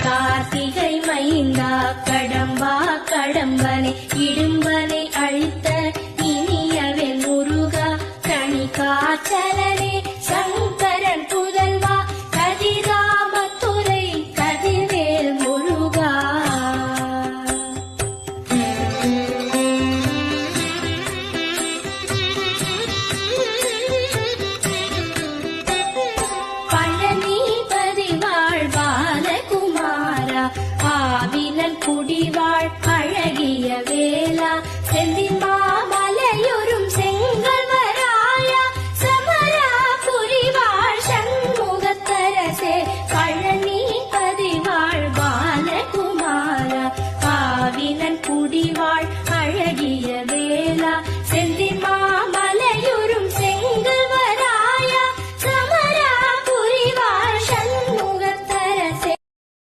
கார்த்திகை மைந்தா கடம்பா கடம்பனை இடும்பனை அழித்த இனியவன் முருகா கனி காச்சலனே சங்கரன் புதல்வா கதிராமத்துறை கதிர்வேல் முருகா. பழனிபதி வாழ் பாலகுமாரா ஆவினல் குடிவாழ்